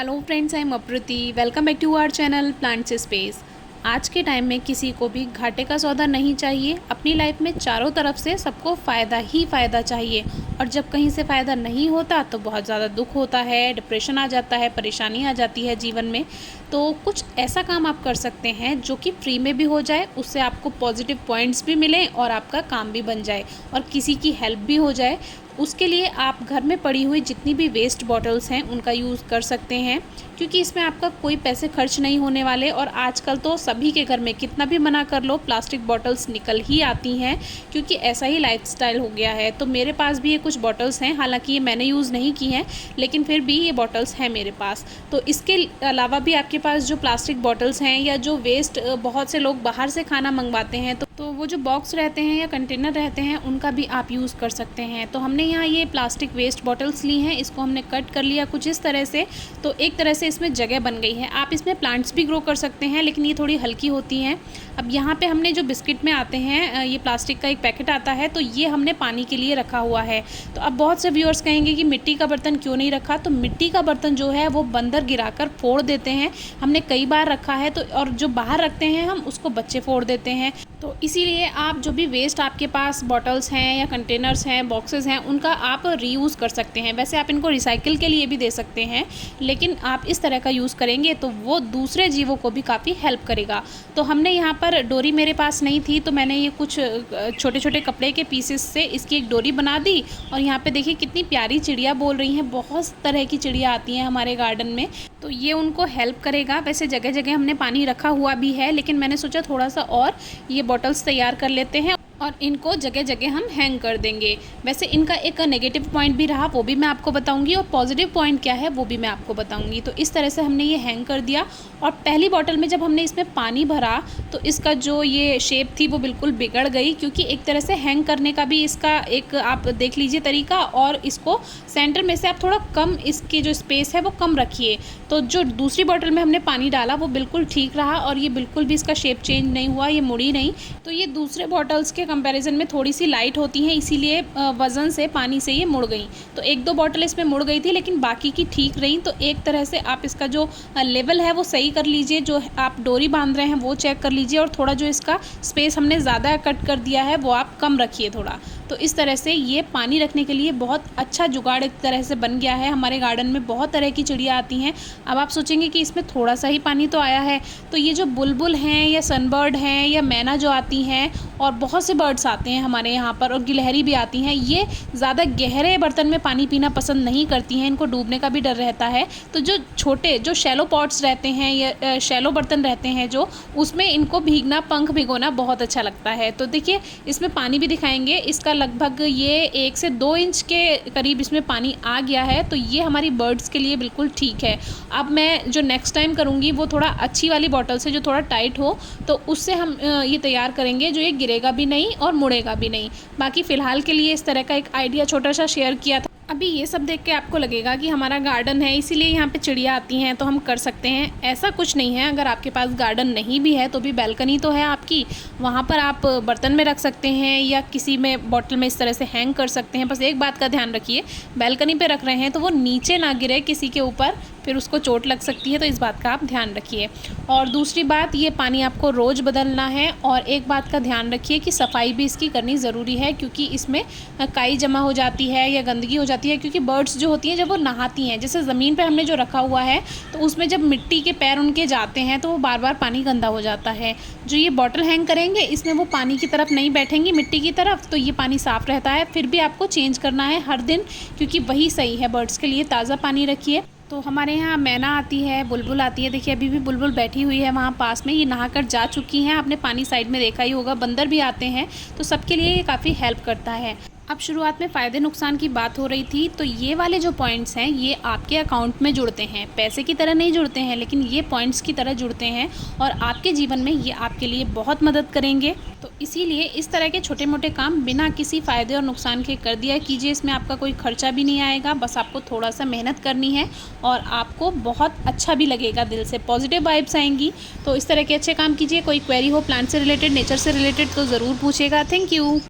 Hello friends, I am Apruti. Welcome back to our channel plant से space. आज के time में किसी को भी घाटे का सौदा नहीं चाहिए। अपनी लाइफ में चारों तरफ से सबको फ़ायदा ही फ़ायदा चाहिए, और जब कहीं से फ़ायदा नहीं होता तो बहुत ज़्यादा दुख होता है, डिप्रेशन आ जाता है, परेशानी आ जाती है जीवन में। तो कुछ ऐसा काम आप कर सकते हैं जो कि फ्री में भी हो जाए, उससे आपको पॉजिटिव पॉइंट्स भी मिलें और आपका काम भी बन जाए और किसी की हेल्प भी हो जाए। उसके लिए आप घर में पड़ी हुई जितनी भी वेस्ट बॉटल्स हैं उनका यूज़ कर सकते हैं, क्योंकि इसमें आपका कोई पैसे खर्च नहीं होने वाले। और आजकल तो सभी के घर में कितना भी मना कर लो, प्लास्टिक बॉटल्स निकल ही आती हैं, क्योंकि ऐसा ही लाइफस्टाइल हो गया है। तो मेरे पास भी ये कुछ बॉटल्स हैं, हालांकि ये मैंने यूज़ नहीं की हैं, लेकिन फिर भी ये बॉटल्स हैं मेरे पास। तो इसके अलावा भी आपके पास जो प्लास्टिक बॉटल्स हैं या जो वेस्ट, बहुत से लोग बाहर से खाना मंगवाते हैं तो वो जो बॉक्स रहते हैं या कंटेनर रहते हैं उनका भी आप यूज़ कर सकते हैं। तो हमने यहाँ ये प्लास्टिक वेस्ट बॉटल्स ली हैं, इसको हमने कट कर लिया कुछ इस तरह से। तो एक तरह से इसमें जगह बन गई है। आप इसमें प्लांट्स भी ग्रो कर सकते हैं, लेकिन ये थोड़ी हल्की होती हैं। अब यहाँ पे हमने जो बिस्किट में आते हैं, ये प्लास्टिक का एक पैकेट आता है, तो ये हमने पानी के लिए रखा हुआ है। तो अब बहुत से व्यूअर्स कहेंगे कि मिट्टी का बर्तन क्यों नहीं रखा। तो मिट्टी का बर्तन जो है वो बंदर गिराकर फोड़ देते हैं। हमने कई बार रखा है, तो और जो बाहर रखते हैं हम उसको बच्चे फोड़ देते हैं। तो इसीलिए आप जो भी वेस्ट आपके पास बॉटल्स हैं या कंटेनर्स हैं, बॉक्सेस हैं, उनका आप रीयूज़ कर सकते हैं। वैसे आप इनको रिसाइकिल के लिए भी दे सकते हैं, लेकिन आप इस तरह का यूज़ करेंगे तो वो दूसरे जीवों को भी काफ़ी हेल्प करेगा। तो हमने यहाँ पर डोरी मेरे पास नहीं थी, तो मैंने ये कुछ छोटे छोटे कपड़े के पीसेस से इसकी एक डोरी बना दी। और यहाँ पे देखिए कितनी प्यारी चिड़िया बोल रही हैं। बहुत तरह की चिड़िया आती हैं हमारे गार्डन में, तो ये उनको हेल्प करेगा। वैसे जगह जगह हमने पानी रखा हुआ भी है, लेकिन मैंने सोचा थोड़ा सा और ये बॉटल्स तैयार कर लेते हैं और इनको जगह जगह हम हैंग कर देंगे। वैसे इनका एक नेगेटिव पॉइंट भी रहा, वो भी मैं आपको बताऊंगी, और पॉजिटिव पॉइंट क्या है वो भी मैं आपको बताऊंगी। तो इस तरह से हमने ये हैंग कर दिया। और पहली बॉटल में जब हमने इसमें पानी भरा तो इसका जो ये शेप थी वो बिल्कुल बिगड़ गई, क्योंकि एक तरह से हैंग करने का भी इसका एक आप देख लीजिए तरीका। और इसको सेंटर में से आप थोड़ा कम, इसकी जो स्पेस है वो कम रखिए। तो जो दूसरी बॉटल में हमने पानी डाला वो बिल्कुल ठीक रहा, और ये बिल्कुल भी इसका शेप चेंज नहीं हुआ, ये मुड़ी नहीं। तो ये दूसरे बॉटल्स के कंपैरिजन में थोड़ी सी लाइट होती हैं, इसीलिए वज़न से, पानी से ये मुड़ गई। तो एक दो बॉटल इसमें मुड़ गई थी, लेकिन बाकी की ठीक रही। तो एक तरह से आप इसका जो लेवल है वो सही कर लीजिए, जो आप डोरी बांध रहे हैं वो चेक कर लीजिए, और थोड़ा जो इसका स्पेस हमने ज़्यादा कट कर दिया है वो आप कम रखिए थोड़ा। तो इस तरह से ये पानी रखने के लिए बहुत अच्छा जुगाड़ एक तरह से बन गया है। हमारे गार्डन में बहुत तरह की चिड़िया आती हैं। अब आप सोचेंगे कि इसमें थोड़ा सा ही पानी तो आया है, तो ये जो बुलबुल हैं या सनबर्ड हैं या मैना जो आती हैं, और बहुत से बर्ड्स आते हैं हमारे यहाँ पर, और गिलहरी भी आती हैं, ये ज़्यादा गहरे बर्तन में पानी पीना पसंद नहीं करती हैं, इनको डूबने का भी डर रहता है। तो जो छोटे, जो शैलो पॉट्स रहते हैं या शैलो बर्तन रहते हैं जो, उसमें इनको भीगना, पंख भिगोना बहुत अच्छा लगता है। तो देखिए इसमें पानी भी दिखाएंगे, इसका लगभग ये 1 से 2 इंच के करीब इसमें पानी आ गया है। तो ये हमारी बर्ड्स के लिए बिल्कुल ठीक है। अब मैं जो नेक्स्ट टाइम करूँगी वो थोड़ा अच्छी वाली बॉटल से, जो थोड़ा टाइट हो, तो उससे हम ये तैयार करेंगे, जो ये गिरेगा भी नहीं और मुड़ेगा भी नहीं। बाकी फ़िलहाल के लिए इस तरह का एक आइडिया छोटा सा शेयर किया था। अभी ये सब देख के आपको लगेगा कि हमारा गार्डन है इसीलिए यहाँ पे चिड़िया आती हैं तो हम कर सकते हैं, ऐसा कुछ नहीं है। अगर आपके पास गार्डन नहीं भी है तो भी बैल्कनी तो है आपकी, वहाँ पर आप बर्तन में रख सकते हैं या किसी में बॉटल में इस तरह से हैंग कर सकते हैं। बस एक बात का ध्यान रखिए, बैल्कनी पे रख रहे हैं तो वो नीचे ना गिरे किसी के ऊपर, फिर उसको चोट लग सकती है। तो इस बात का आप ध्यान रखिए। और दूसरी बात, ये पानी आपको रोज़ बदलना है। और एक बात का ध्यान रखिए कि सफाई भी इसकी करनी ज़रूरी है, क्योंकि इसमें काई जमा हो जाती है या गंदगी हो जाती है। क्योंकि बर्ड्स जो होती हैं जब वो नहाती हैं, जैसे ज़मीन पे हमने जो रखा हुआ है, तो उसमें जब मिट्टी के पैर उनके जाते हैं तो वो बार बार पानी गंदा हो जाता है। जो ये बॉटल हैंग करेंगे इसमें वो पानी की तरफ नहीं बैठेंगी, मिट्टी की तरफ, तो ये पानी साफ़ रहता है। फिर भी आपको चेंज करना है हर दिन, क्योंकि वही सही है बर्ड्स के लिए। ताज़ा पानी रखिए। तो हमारे यहाँ मैना आती है, बुलबुल आती है। देखिए अभी भी बुलबुल बैठी हुई है वहाँ पास में, ये नहाकर जा चुकी हैं। आपने पानी साइड में देखा ही होगा। बंदर भी आते हैं, तो सबके लिए ये काफ़ी हेल्प करता है। अब शुरुआत में फ़ायदे नुकसान की बात हो रही थी, तो ये वाले जो पॉइंट्स हैं ये आपके अकाउंट में जुड़ते हैं, पैसे की तरह नहीं जुड़ते हैं, लेकिन ये पॉइंट्स की तरह जुड़ते हैं और आपके जीवन में ये आपके लिए बहुत मदद करेंगे। तो इसीलिए इस तरह के छोटे मोटे काम बिना किसी फ़ायदे और नुकसान के कर दिया कीजिए। इसमें आपका कोई खर्चा भी नहीं आएगा, बस आपको थोड़ा सा मेहनत करनी है और आपको बहुत अच्छा भी लगेगा, दिल से पॉजिटिव वाइब्स आएंगी। तो इस तरह के अच्छे काम कीजिए। कोई क्वेरी हो प्लांट से रिलेटेड, नेचर से रिलेटेड, तो ज़रूर पूछेगा। Thank you.